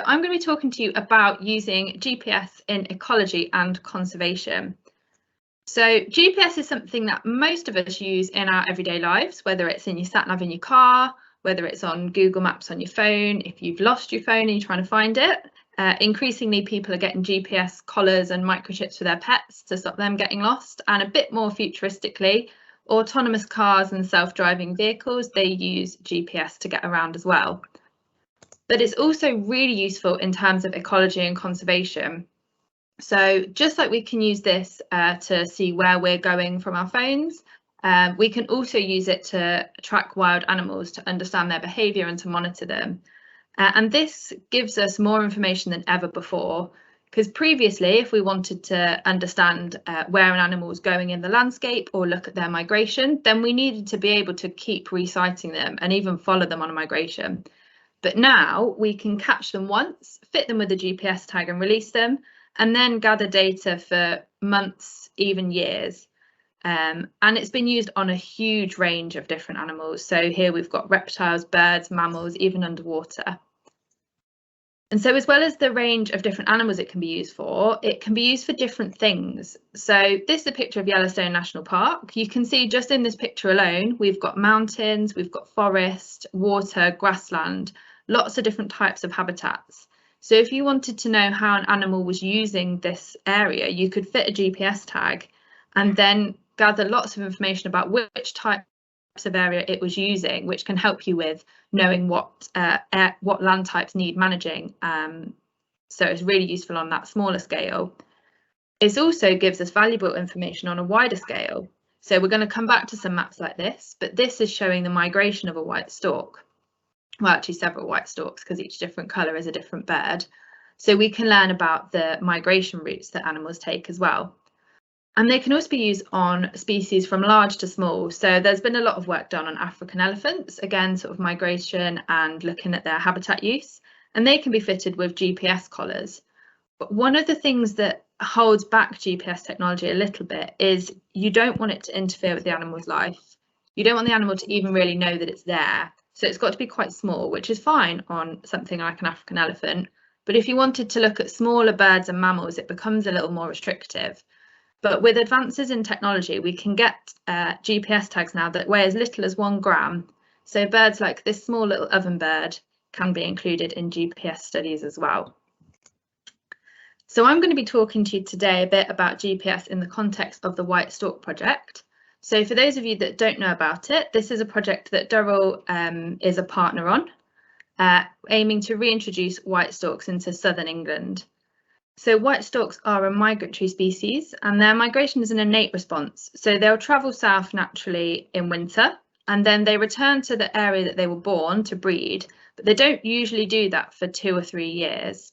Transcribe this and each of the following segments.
I'm going to be talking to you about using GPS in ecology and conservation. So GPS is something that most of us use in our everyday lives, whether it's in your sat nav in your car, whether it's on Google Maps on your phone, if you've lost your phone and you're trying to find it. Increasingly, people are getting GPS collars and microchips for their pets to stop them getting lost. And a bit more futuristically, autonomous cars and self-driving vehicles, they use GPS to get around as well. But it's also really useful in terms of ecology and conservation. So just like we can use this to see where we're going from our phones, we can also use it to track wild animals, to understand their behaviour and to monitor them. And this gives us more information than ever before, because previously, if we wanted to understand where an animal was going in the landscape or look at their migration, then we needed to be able to keep resighting them and even follow them on a migration. But now we can catch them once, fit them with a GPS tag and release them, and then gather data for months, even years. And it's been used on a huge range of different animals. So here we've got reptiles, birds, mammals, even underwater. And so as well as the range of different animals it can be used for different things. So this is a picture of Yellowstone National Park. You can see just in this picture alone, we've got mountains, we've got forest, water, grassland, lots of different types of habitats. So if you wanted to know how an animal was using this area, you could fit a GPS tag and then gather lots of information about which types of area it was using, which can help you with knowing what land types need managing. So it's really useful on that smaller scale. It also gives us valuable information on a wider scale. So we're going to come back to some maps like this, but this is showing the migration of a white stork. Well, actually several white storks, because each different colour is a different bird. So we can learn about the migration routes that animals take as well. And they can also be used on species from large to small. So there's been a lot of work done on African elephants, again, sort of migration and looking at their habitat use, and they can be fitted with GPS collars. But one of the things that holds back GPS technology a little bit is you don't want it to interfere with the animal's life. You don't want the animal to even really know that it's there. So it's got to be quite small, which is fine on something like an African elephant. But if you wanted to look at smaller birds and mammals, it becomes a little more restrictive. But with advances in technology, we can get GPS tags now that weigh as little as 1 gram. So birds like this small little oven bird can be included in GPS studies as well. So I'm going to be talking to you today a bit about GPS in the context of the White Stork project. So for those of you that don't know about it, this is a project that Durrell is a partner on, aiming to reintroduce white storks into southern England. So white storks are a migratory species, and their migration is an innate response. So they'll travel south naturally in winter, and then they return to the area that they were born to breed, but they don't usually do that for 2 or 3 years.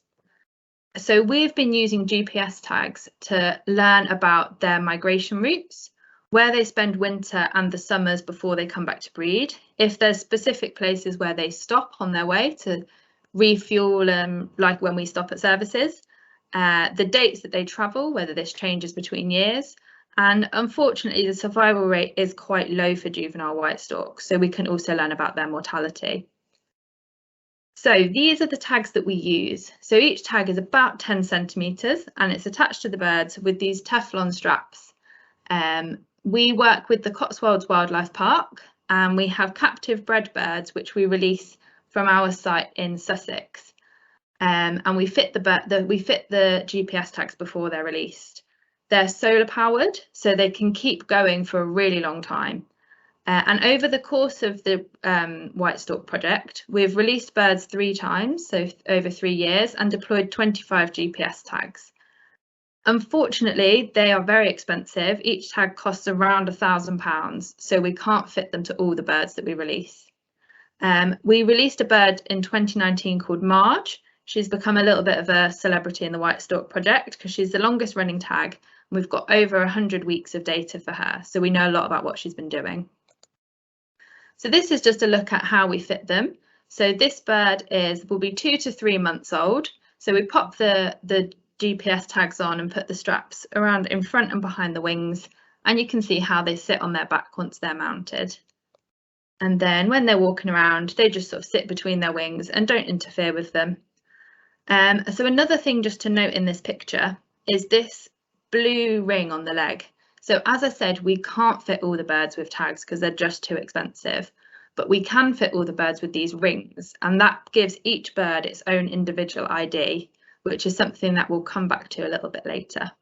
So we've been using GPS tags to learn about their migration routes, where they spend winter and the summers before they come back to breed, if there's specific places where they stop on their way to refuel, like when we stop at services, the dates that they travel, whether this changes between years, and unfortunately the survival rate is quite low for juvenile white storks, so we can also learn about their mortality. So these are the tags that we use. So each tag is about 10 centimetres and it's attached to the birds with these Teflon straps. We work with the Cotswold Wildlife Park, and we have captive-bred birds which we release from our site in Sussex. And we fit the GPS tags before they're released. They're solar powered, so they can keep going for a really long time. And over the course of the White Stork project, we've released birds 3 times, so over 3 years, and deployed 25 GPS tags. Unfortunately, they are very expensive. Each tag costs around £1,000, so we can't fit them to all the birds that we release. We released a bird in 2019 called MARGE. She's become a little bit of a celebrity in the White Stork project because she's the longest running tag. And we've got over 100 weeks of data for her, so we know a lot about what she's been doing. So this is just a look at how we fit them. So this bird will be 2 to 3 months old. So we pop the GPS tags on and put the straps around in front and behind the wings, and you can see how they sit on their back once they're mounted. And then when they're walking around, they just sort of sit between their wings and don't interfere with them. So another thing just to note in this picture is this blue ring on the leg. So as I said, we can't fit all the birds with tags because they're just too expensive, but we can fit all the birds with these rings, and that gives each bird its own individual ID, which is something that we'll come back to a little bit later.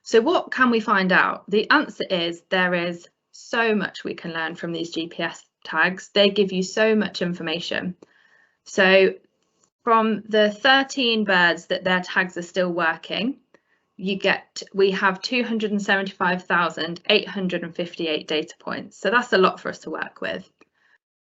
So what can we find out? The answer is there is so much we can learn from these GPS tags. They give you so much information. So from the 13 birds that their tags are still working, we have 275,858 data points. So that's a lot for us to work with.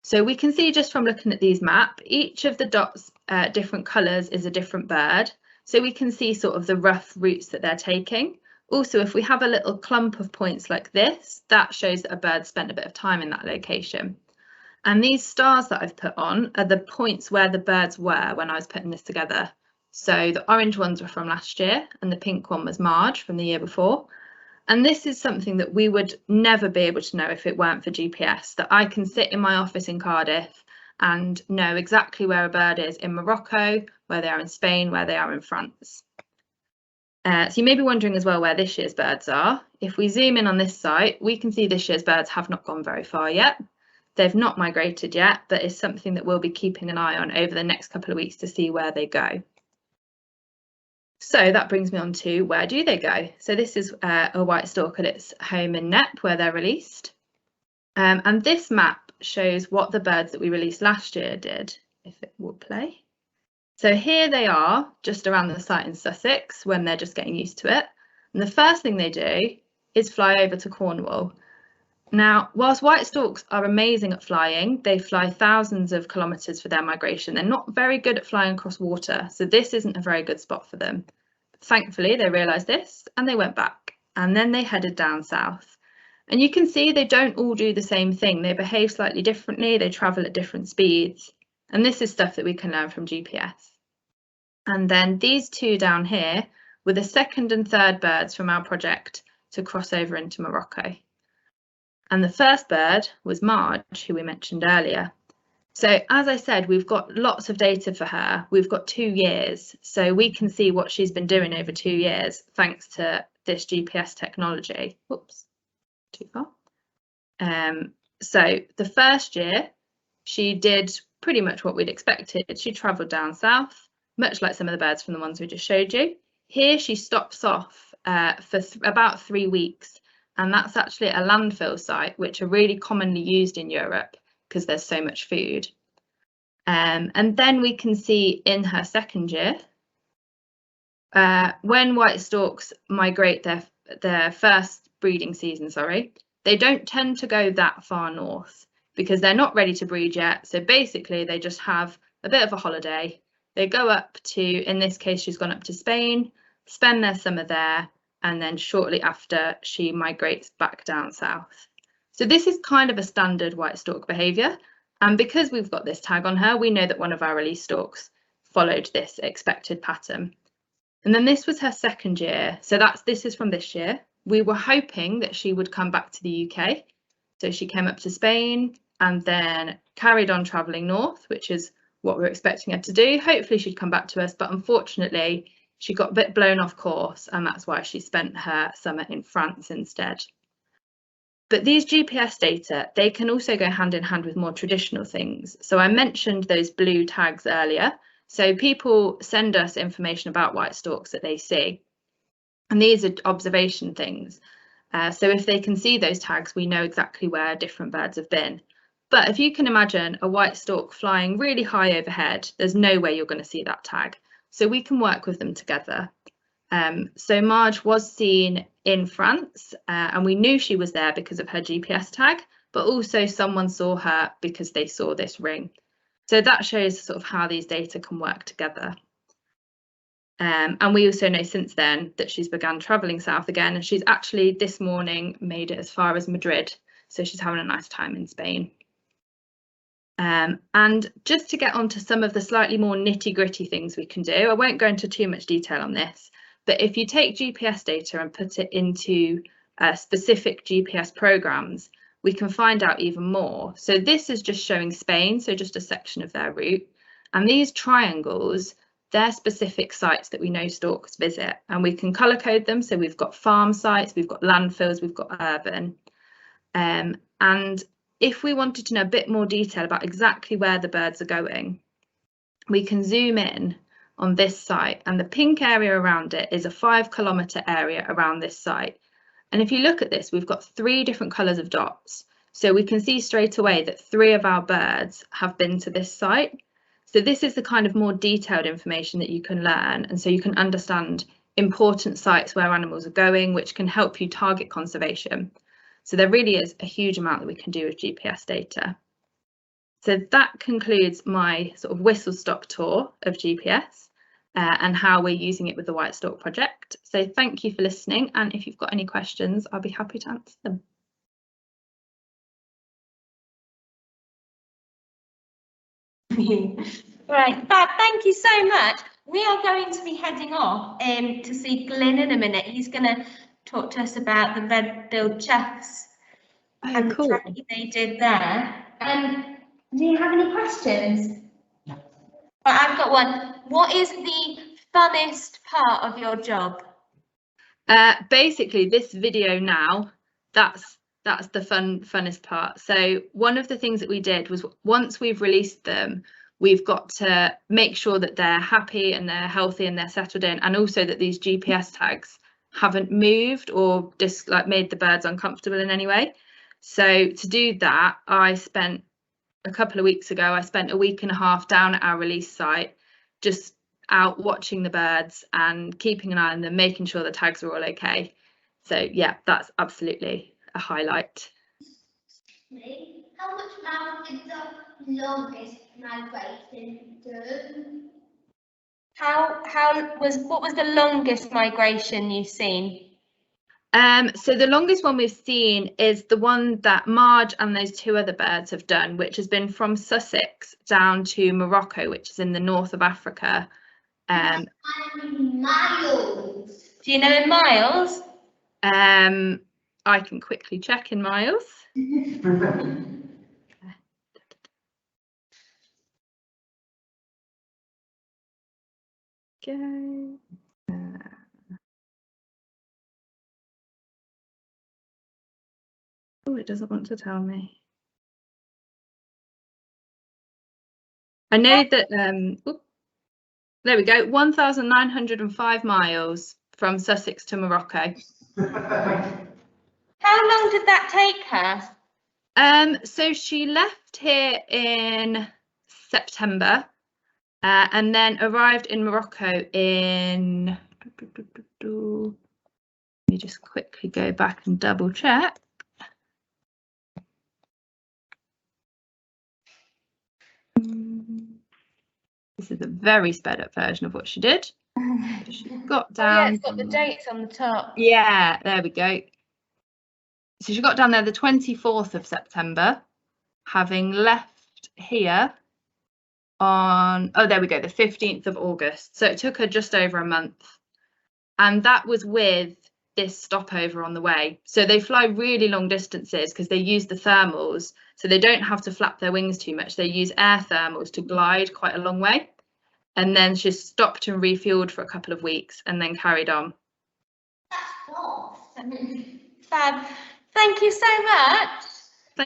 So we can see just from looking at these maps, each of the dots, different colours is a different bird. So we can see sort of the rough routes that they're taking. Also, if we have a little clump of points like this, that shows that a bird spent a bit of time in that location. And these stars that I've put on are the points where the birds were when I was putting this together. So the orange ones were from last year and the pink one was MARGE from the year before. And this is something that we would never be able to know if it weren't for GPS, that I can sit in my office in Cardiff and know exactly where a bird is in Morocco, where they are in Spain, where they are in France. So you may be wondering as well where this year's birds are. If we zoom in on this site, we can see this year's birds have not gone very far yet. They've not migrated yet, but it's something that we'll be keeping an eye on over the next couple of weeks to see where they go. So that brings me on to where do they go? So this is a white stork at its home in Knepp where they're released. And this map shows what the birds that we released last year did, if it will play. So here they are just around the site in Sussex when they're just getting used to it. And the first thing they do is fly over to Cornwall. Now, whilst white storks are amazing at flying, they fly thousands of kilometres for their migration. They're not very good at flying across water, so this isn't a very good spot for them. Thankfully, they realised this and they went back, and then they headed down south. And you can see they don't all do the same thing. They behave slightly differently, they travel at different speeds. And this is stuff that we can learn from GPS. And then these two down here were the second and third birds from our project to cross over into Morocco. And the first bird was MARGE, who we mentioned earlier. So as I said, we've got lots of data for her. We've got 2 years, so we can see what she's been doing over 2 years thanks to this GPS technology. Whoops, too far. So the first year, she did pretty much what we'd expected. She travelled down south, much like some of the birds from the ones we just showed you. Here she stops off for about 3 weeks. And that's actually a landfill site, which are really commonly used in Europe because there's so much food. And then we can see in her second year, when white storks migrate their first breeding season, they don't tend to go that far north because they're not ready to breed yet. So basically they just have a bit of a holiday. They go up to, in this case, she's gone up to Spain, spend their summer there, and then shortly after she migrates back down south. So this is kind of a standard white stork behaviour, and because we've got this tag on her, we know that one of our release storks followed this expected pattern. And then this was her second year, so this is from this year. We were hoping that she would come back to the UK, so she came up to Spain and then carried on travelling north, which is what we're expecting her to do. Hopefully she'd come back to us, but unfortunately she got a bit blown off course, and that's why she spent her summer in France instead. But these GPS data, they can also go hand in hand with more traditional things. So I mentioned those blue tags earlier. So people send us information about white storks that they see, and these are observation things. So if they can see those tags, we know exactly where different birds have been. But if you can imagine a white stork flying really high overhead, there's no way you're going to see that tag. So we can work with them together. So MARGE was seen in France, and we knew she was there because of her GPS tag, but also someone saw her because they saw this ring. So that shows sort of how these data can work together. And we also know since then that she's begun travelling south again, and she's actually this morning made it as far as Madrid. So she's having a nice time in Spain. And just to get on to some of the slightly more nitty-gritty things we can do, I won't go into too much detail on this, but if you take GPS data and put it into specific GPS programs, we can find out even more. So this is just showing Spain, so just a section of their route. And these triangles, they're specific sites that we know storks visit, and we can colour code them. So we've got farm sites, we've got landfills, we've got urban. And if we wanted to know a bit more detail about exactly where the birds are going, we can zoom in on this site, and the pink area around it is a 5-kilometre area around this site. And if you look at this, we've got 3 different colours of dots. So we can see straight away that 3 of our birds have been to this site. So this is the kind of more detailed information that you can learn. And so you can understand important sites where animals are going, which can help you target conservation. So there really is a huge amount that we can do with GPS data. So that concludes my sort of whistle-stop tour of GPS and how we're using it with the White Stork project. So thank you for listening, and if you've got any questions, I'll be happy to answer them. Right, Fab, thank you so much. We are going to be heading off to see Glyn in a minute. He's going to talk to us about the red-billed choughs and the tracking they did there. Do you have any questions? No. I've got one. What is the funnest part of your job? Basically, this video now, that's the funnest part. So one of the things that we did was, once we've released them, we've got to make sure that they're happy and they're healthy and they're settled in, and also that these GPS tags haven't moved or just like made the birds uncomfortable in any way. So to do that, I spent a couple of weeks ago, I spent a week and a half down at our release site, just out watching the birds and keeping an eye on them, making sure the tags are all okay. So yeah, that's absolutely a highlight. How much now did the longest migration do? What was the longest migration you've seen? So the longest one we've seen is the one that Marge and those 2 other birds have done, which has been from Sussex down to Morocco, which is in the north of Africa. Miles. Do you know in miles? I can quickly check in miles. Go. Oh, it doesn't want to tell me. I know that, there we go, 1,905 miles from Sussex to Morocco. How long did that take her? So she left here in September and then arrived in Morocco in, let me just quickly go back and double check. This is a very sped up version of what she did. She got down. Oh, yeah, it's got the dates on the top. Yeah, there we go. So she got down there the 24th of September, having left here on, oh, there we go, the 15th of August. So it took her just over a month. And that was with this stopover on the way. So they fly really long distances because they use the thermals. So they don't have to flap their wings too much. They use air thermals to glide quite a long way. And then she stopped and refueled for a couple of weeks and then carried on. That's false. Fab. Thank you so much.